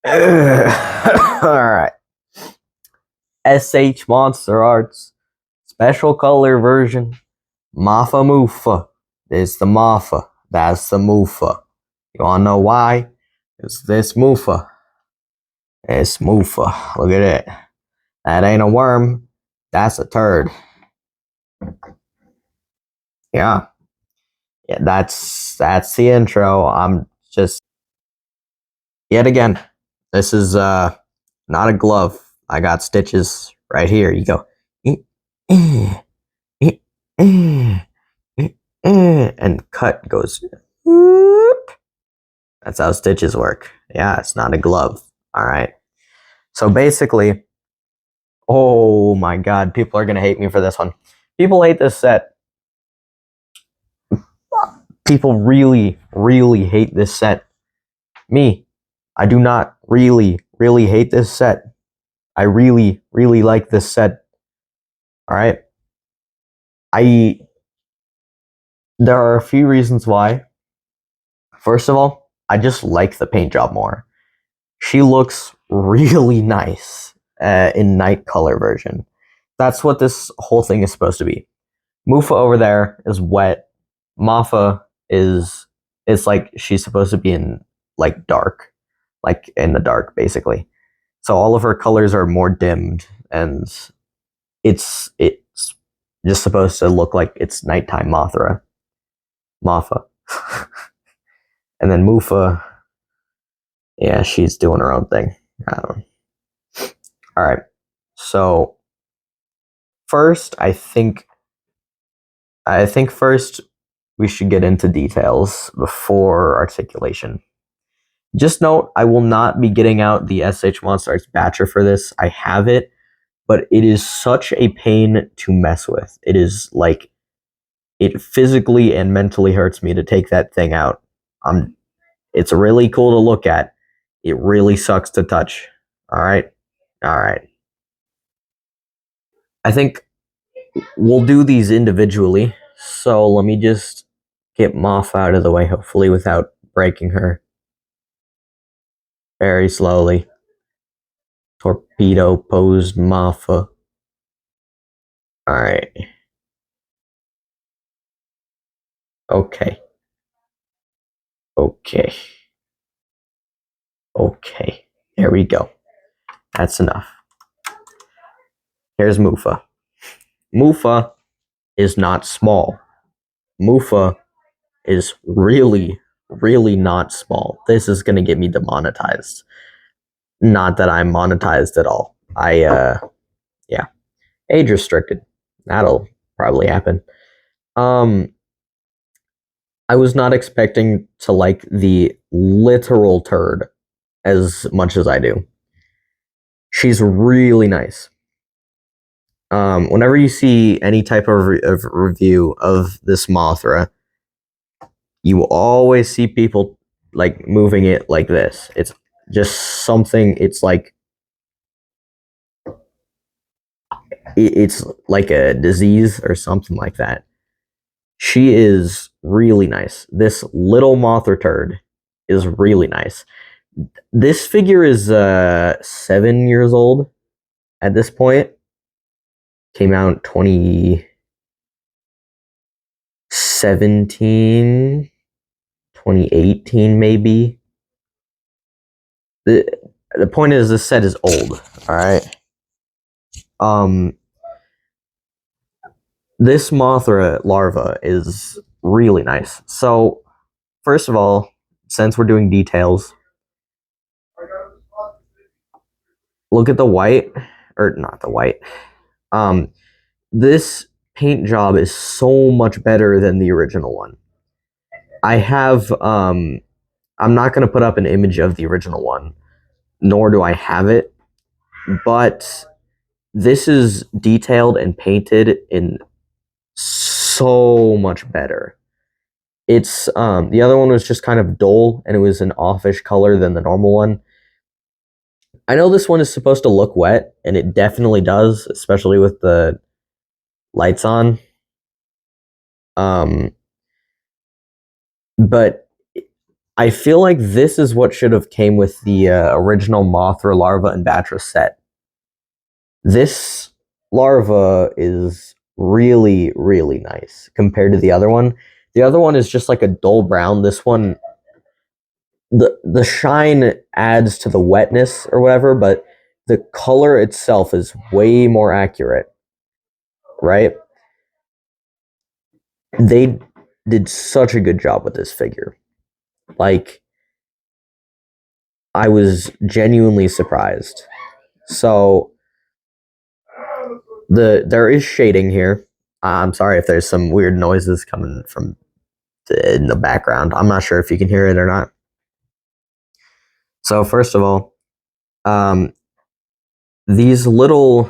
Alright. S.H.monsterarts. Special color version. Mothra Moofa. This the Mothra. That's the Moofa. You wanna know why? It's this Moofa. It's Moofa. Look at it. That ain't a worm. That's a turd. Yeah. Yeah, that's the intro. I'm just yet again. This is not a glove. I got stitches right here. You go. And cut goes. That's how stitches work. Yeah, it's not a glove. All right. So basically, oh my god, people are going to hate me for this one. People hate this set. People really, really hate this set. Me, I do not really, really hate this set. I really, really like this set. All right. There are a few reasons why. First of all, I just like the paint job more. She looks really nice in night color version. That's what this whole thing is supposed to be. Mufa over there is wet. Mothra is, it's like she's supposed to be in like dark, like in the dark basically. So all of her colors are more dimmed, and it's just supposed to look like it's nighttime Mothra. And then Mufa, yeah, she's doing her own thing. I don't know. All right. So first, I think first we should get into details before articulation. Just note, I will not be getting out the S.H.monsterarts batcher for this. I have it, but it is such a pain to mess with. It is like, it physically and mentally hurts me to take that thing out. It's really cool to look at. It really sucks to touch. All right. I think we'll do these individually. So let me just get Moth out of the way, hopefully without breaking her. Very slowly. Torpedo posed Mothra. Alright. Okay. There we go. That's enough. Here's Mufa. Mufa is not small. Mufa is really, really not small. This is gonna get me demonetized. Not that I'm monetized at all. Yeah. Age restricted. That'll probably happen. I was not expecting to like the literal turd as much as I do. She's really nice. Whenever you see any type of review of this Mothra, you always see people like moving it like this. It's just something. It's like a disease or something like that. She is really nice. This little Mothra turd is really nice. This figure is 7 years old at this point. Came out 2017, 2018 maybe. The point is, this set is old. All right. This Mothra larva is really nice. So, first of all, since we're doing details, look at the white, or not the white. This paint job is so much better than the original one. I have, I'm not going to put up an image of the original one, nor do I have it, but this is detailed and painted in so much better. It's the other one was just kind of dull, and it was an offish color than the normal one. I know this one is supposed to look wet, and it definitely does, especially with the lights on. But I feel like this is what should have came with the original Mothra larva and Batra set. This larva is really, really nice compared to the other one. The other one is just like a dull brown. This one, the shine adds to the wetness or whatever, but the color itself is way more accurate, right? They did such a good job with this figure. Like, I was genuinely surprised. So there is shading here. I'm sorry if there's some weird noises coming from in the background. I'm not sure if you can hear it or not. So first of all, um, these little,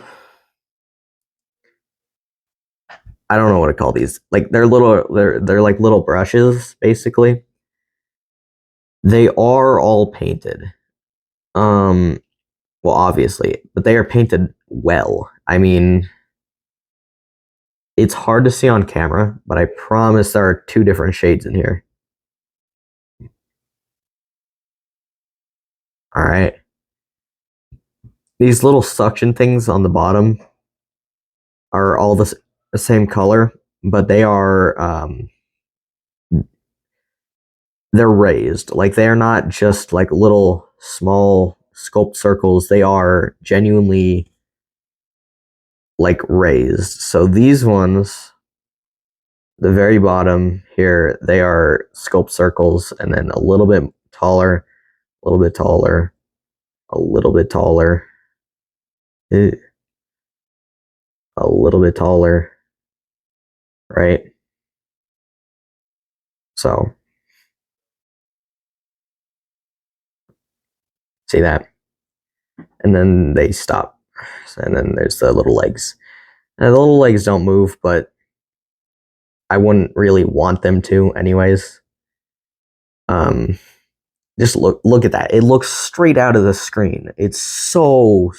I don't know what to call these. Like they're like little brushes basically. They are all painted. Um, well, obviously, but they are painted well. I mean, it's hard to see on camera, but I promise there are two different shades in here. All right. These little suction things on the bottom are all the same color, but they're raised. Like they are not just like little small sculpt circles. They are genuinely like raised. So these ones, the very bottom here, they are sculpt circles, and then a little bit taller, a little bit taller, a little bit taller, a little bit taller, right? So see that? And then they stop. And then there's the little legs. And the little legs don't move, but I wouldn't really want them to anyways. Just look at that. It looks straight out of the screen. It's so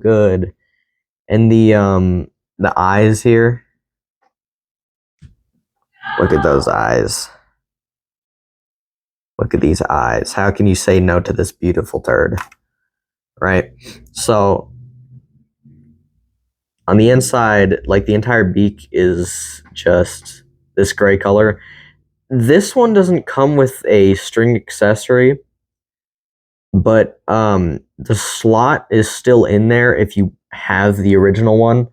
good. And the eyes here. Look at those eyes. Look at these eyes. How can you say no to this beautiful turd? Right? So on the inside, like the entire beak is just this gray color. This one doesn't come with a string accessory, but the slot is still in there if you have the original one.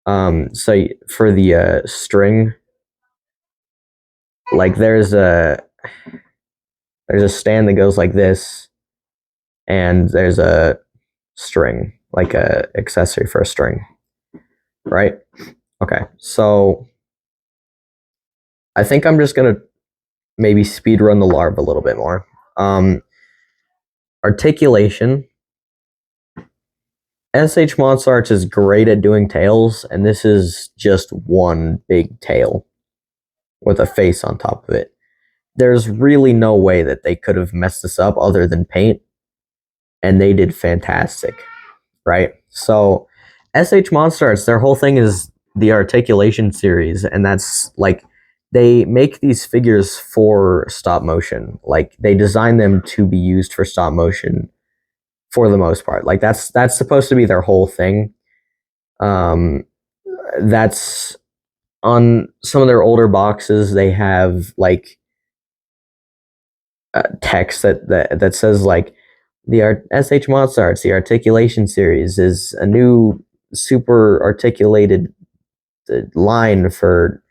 So for the string, like there's a stand that goes like this, and there's a string, like a accessory for a string, right? Okay, so I think I'm just gonna maybe speed run the larva a little bit more. Articulation. S.H.monsterarts is great at doing tails, and this is just one big tail with a face on top of it. There's really no way that they could have messed this up other than paint, and they did fantastic, right? So S.H.monsterarts, their whole thing is the articulation series, and that's like they make these figures for stop motion. Like they design them to be used for stop motion for the most part. Like that's supposed to be their whole thing. Um, that's on some of their older boxes. They have like text that says like the S.H.monsterarts, the articulation series is a new super articulated line for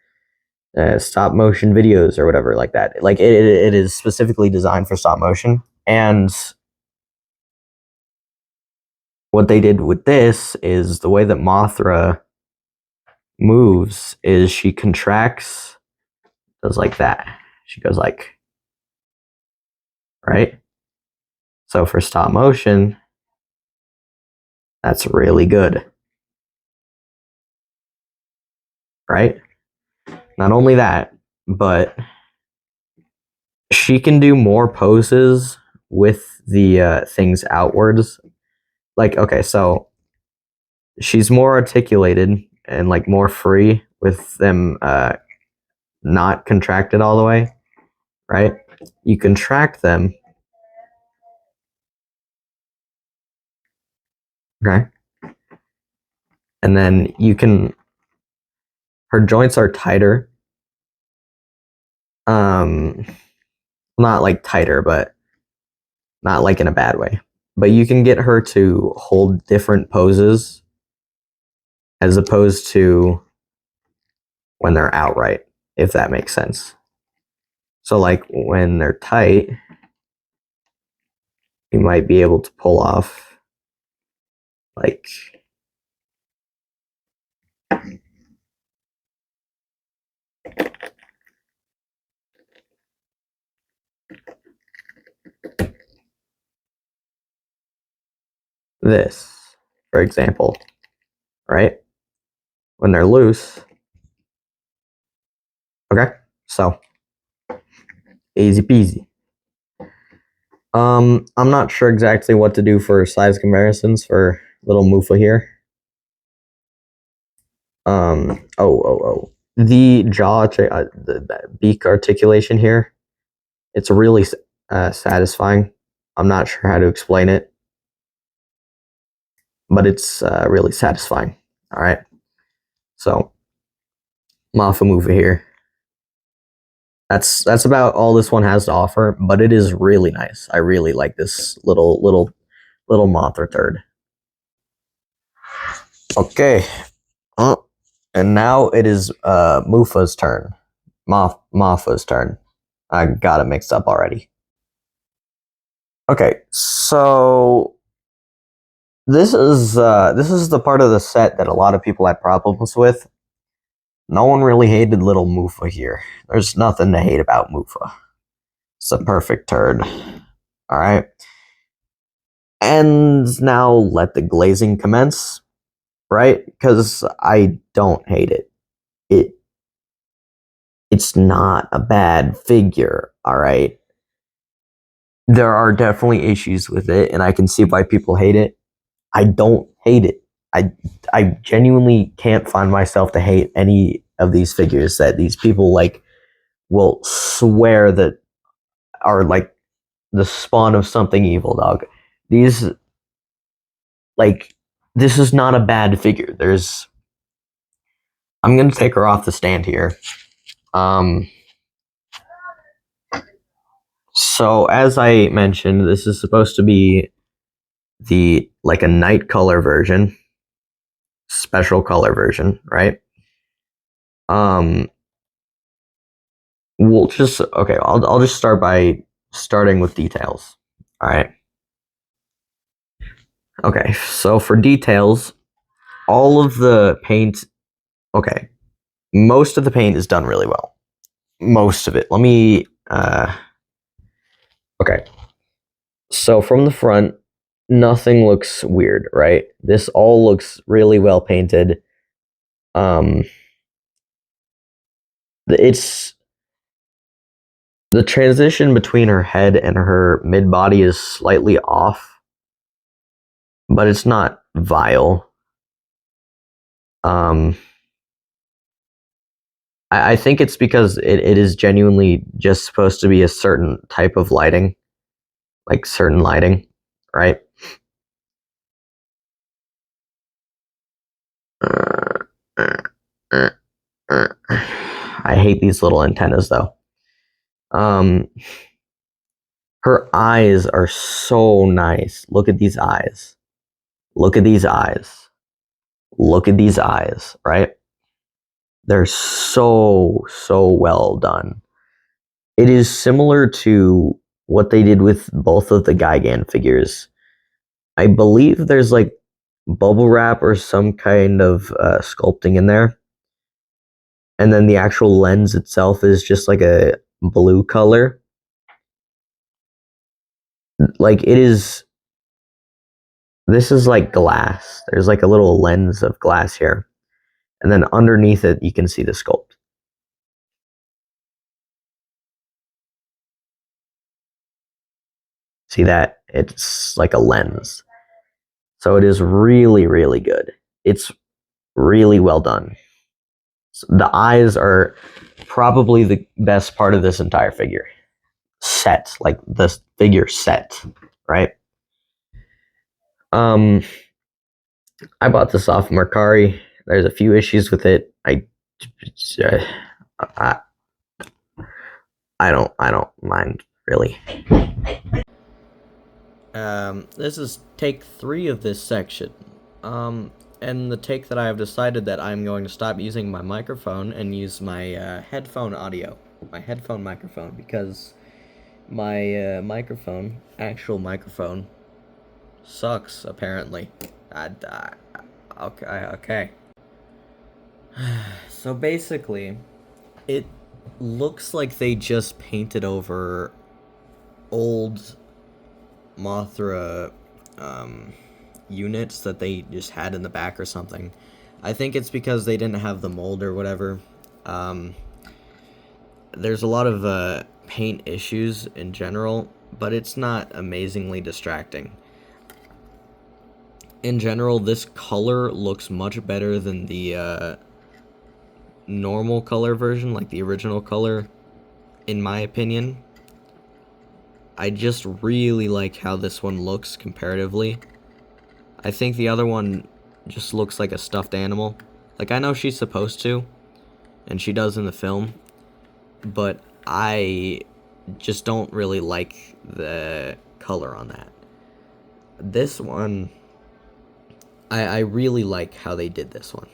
stop motion videos or whatever like that. Like it is specifically designed for stop motion. And what they did with this is the way that Mothra moves is she contracts, does like that. She goes like, right? So for stop motion, that's really good, right? Not only that, but she can do more poses with the things outwards. Like, okay, so she's more articulated and like more free with them not contracted all the way, right? you contract them. Okay. And then you can, her joints are tighter. Not like tighter, but not like in a bad way. But you can get her to hold different poses as opposed to when they're outright, if that makes sense. So like when they're tight, you might be able to pull off like this, for example, right? When they're loose. Okay, so easy peasy. I'm not sure exactly what to do for size comparisons for little Mufa here. The jaw, the beak articulation here, it's really satisfying. I'm not sure how to explain it, but it's really satisfying. All right, so Mothra Mufa here. That's about all this one has to offer, but it is really nice. I really like this little Mothra turd. Okay, and now it is Mufa's turn. Mothra's turn. I got it mixed up already. Okay, so this is the part of the set that a lot of people had problems with. No one really hated little Mufa here. There's nothing to hate about Mufa. It's a perfect turd. All right. And now let the glazing commence, right? Because I don't hate it. It's not a bad figure, all right? There are definitely issues with it, and I can see why people hate it. I don't hate it. I genuinely can't find myself to hate any of these figures that these people like will swear that are like the spawn of something evil, dog. These like this is not a bad figure. I'm gonna take her off the stand here. Um so as I mentioned, this is supposed to be the like a night color version, special color version, right? Um we'll just okay, I'll just start by starting with details. All right. Okay, so for details, all of the paint, okay, most of the paint is done really well. Most of it. Let me okay. So from the front, nothing looks weird, right? This all looks really well painted. Um it's the transition between her head and her mid body is slightly off, but it's not vile. Um I think it's because it is genuinely just supposed to be a certain type of lighting, like certain lighting, right? I hate these little antennas though. Um, her eyes are so nice. Look at these eyes. Look at these eyes. Look at these eyes, right? They're so well done. It is similar to what they did with both of the Gigan figures. I believe there's like bubble wrap or some kind of sculpting in there. And then the actual lens itself is just like a blue color. Like it is, this is like glass. There's like a little lens of glass here. And then underneath it, you can see the sculpt. See that? It's like a lens. So it is really good. It's really well done. So the eyes are probably the best part of this entire figure. set, like the figure set, right? Um, I bought this off Mercari. There's a few issues with it. I, I don't mind really. This is take 3 of this section. And the take that I have decided that I'm going to stop using my microphone and use my headphone audio, my headphone microphone, because my actual microphone, sucks apparently. Okay. So basically, it looks like they just painted over old Mothra units that they just had in the back or something. I think it's because they didn't have the mold or whatever. Um, there's a lot of paint issues in general, but it's not amazingly distracting. In general, this color looks much better than the normal color version, like the original color, in my opinion. I just really like how this one looks comparatively. I think the other one just looks like a stuffed animal. Like, I know she's supposed to, and she does in the film, but I just don't really like the color on that. This one, I really like how they did this one.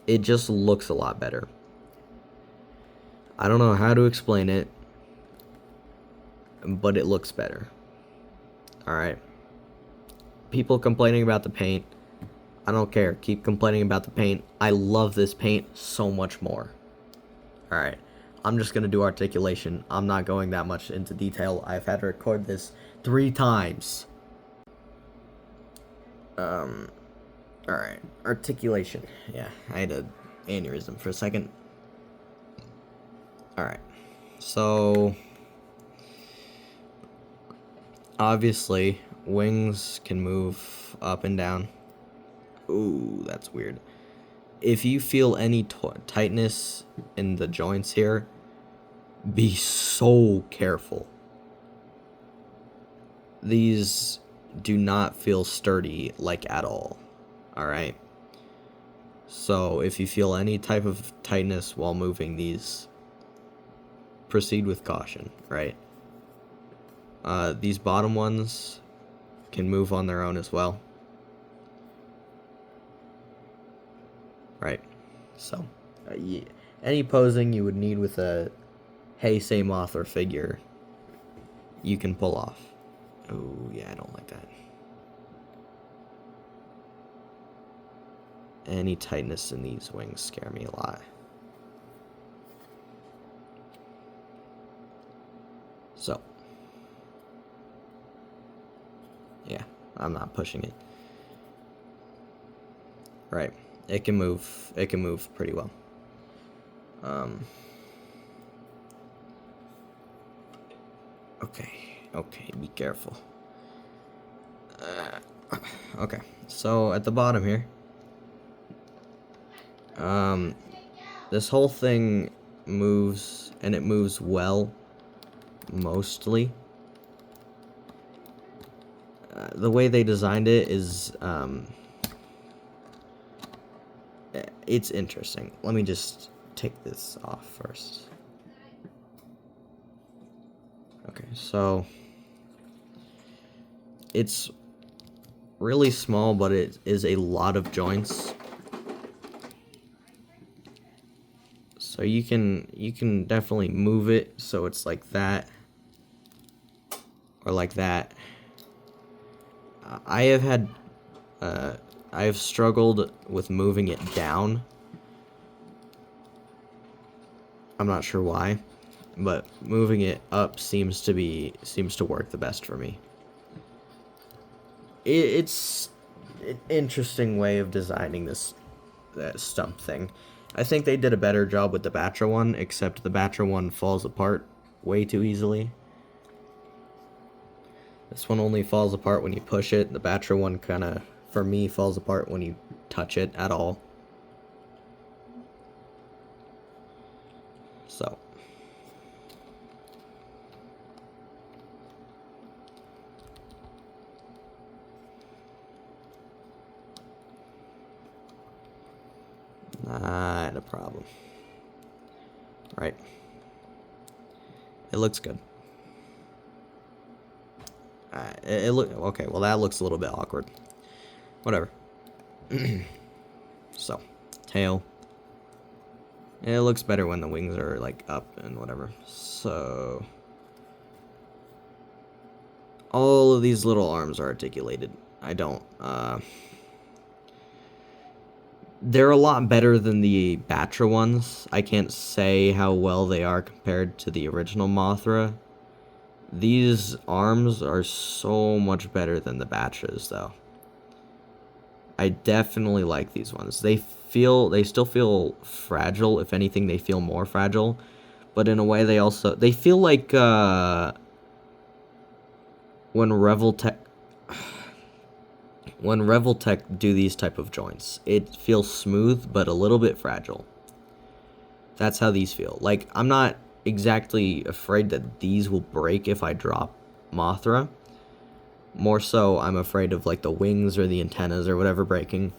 It just looks a lot better. I don't know how to explain it, but it looks better. Alright. People complaining about the paint, I don't care. Keep complaining about the paint. I love this paint so much more. Alright. I'm just gonna do articulation. I'm not going that much into detail. I've had to record this 3 times. Alright. Articulation. Yeah, I had an aneurysm for a second. Alright. So, obviously, wings can move up and down. Ooh, that's weird. If you feel any tightness in the joints here, be so careful. These do not feel sturdy, like, at all. Alright? So, if you feel any type of tightness while moving these, proceed with caution, right? These bottom ones can move on their own as well. Right. So, any posing you would need with a Heisei Mothra figure, you can pull off. Oh, yeah, I don't like that. Any tightness in these wings scare me a lot. So, yeah, I'm not pushing it. Right. It can move pretty well. Okay, be careful. Okay, so at the bottom here, this whole thing moves, and it moves well, mostly. The way they designed it is, it's interesting. Let me just take this off first. Okay, so it's really small, but it is a lot of joints. So you can definitely move it so it's like that, or like that. I have struggled with moving it down. I'm not sure why, but moving it up seems to work the best for me. It's an interesting way of designing this stump thing. I think they did a better job with the Batra one, except the Batra one falls apart way too easily. This one only falls apart when you push it. The Batra one kind of, for me, falls apart when you touch it at all. So, Not a problem. Right. It looks good. It look okay. Well, that looks a little bit awkward. Whatever. So, tail. It looks better when the wings are like up and whatever. So, all of these little arms are articulated. I don't. They're a lot better than the Batra ones. I can't say how well they are compared to the original Mothra. These arms are so much better than the Batras, though. I definitely like these ones. They still feel fragile. If anything, they feel more fragile. But in a way, they feel like when Reveltech do these type of joints. It feels smooth, but a little bit fragile. That's how these feel. Like, I'm not exactly afraid that these will break if I drop Mothra. More so, I'm afraid of, like, the wings or the antennas or whatever breaking.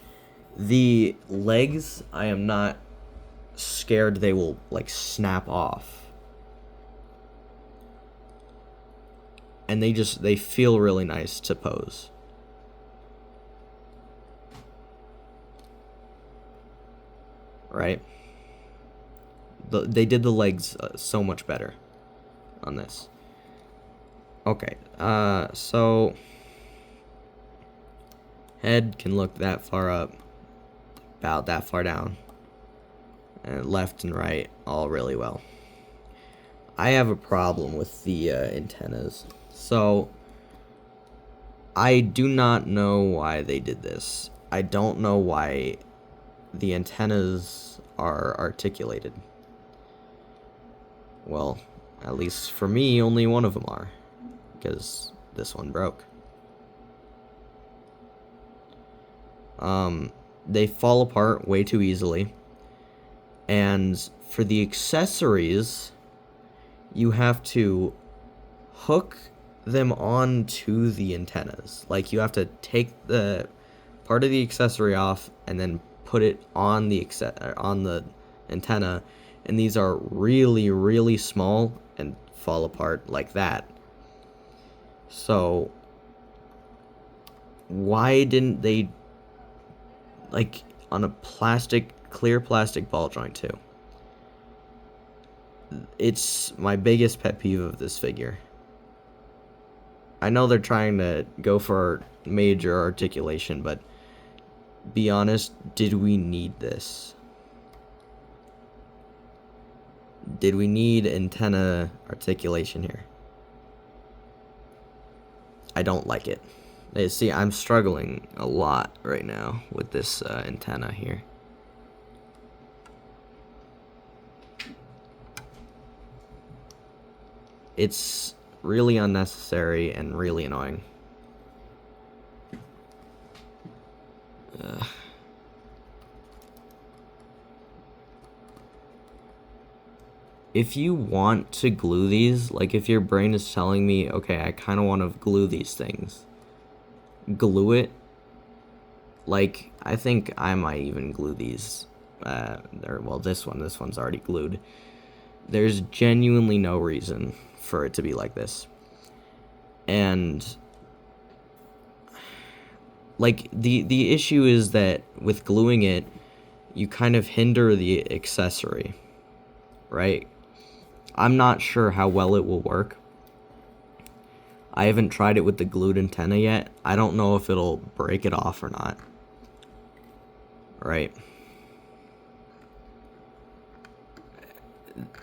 The legs, I am not scared they will, like, snap off. And they feel really nice to pose. Right? They did the legs so much better on this. Okay, so head can look that far up, about that far down, and left and right all really well. I have a problem with the antennas. So I do not know why they did this. I don't know why the antennas are articulated. Well, at least for me, only one of them are, because this one broke. They fall apart way too easily. And for the accessories, you have to hook them onto the antennas. Like, you have to take the part of the accessory off and then put it on the antenna. And these are really, really small and fall apart like that. So, why didn't they, like, on a clear plastic ball joint too? It's my biggest pet peeve of this figure. I know they're trying to go for major articulation, but be honest, did we need this? Did we need antenna articulation here? I don't like it. See, I'm struggling a lot right now with this antenna here. It's really unnecessary and really annoying. If you want to glue these, like if your brain is telling me, okay, I kind of want to glue these things, glue it. Like, I think I might even glue these. Well, this one's already glued. There's genuinely no reason for it to be like this. And like the issue is that with gluing it, you kind of hinder the accessory, right? I'm not sure how well it will work. I haven't tried it with the glued antenna yet. I don't know if it'll break it off or not. Right?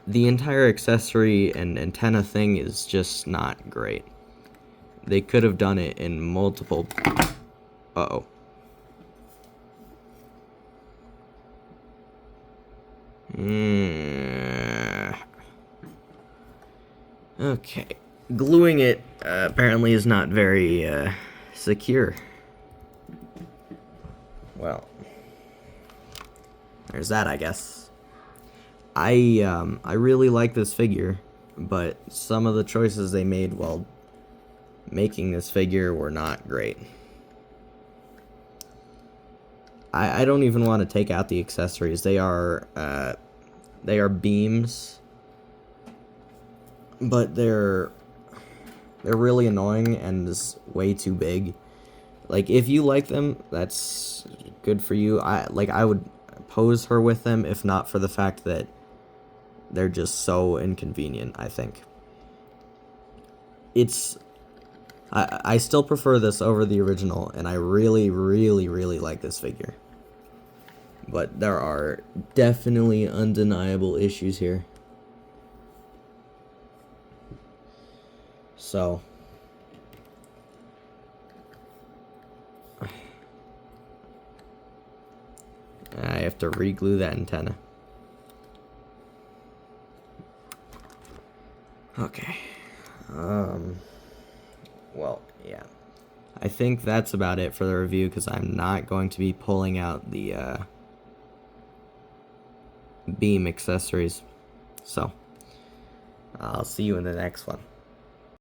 The entire accessory and antenna thing is just not great. They could have done it in multiple... Uh-oh. Okay. Gluing it apparently is not very secure. Well, there's that, I guess. I really like this figure, but some of the choices they made while making this figure were not great. I don't even want to take out the accessories. They are beams, but they're really annoying and is way too big. Like, if you like them, that's good for you. I would pose her with them if not for the fact that they're just so inconvenient, I think. I still prefer this over the original, and I really, really, really like this figure. But there are definitely undeniable issues here. So I have to re-glue that antenna. Okay. Well, yeah. I think that's about it for the review, because I'm not going to be pulling out the beam accessories. So, I'll see you in the next one.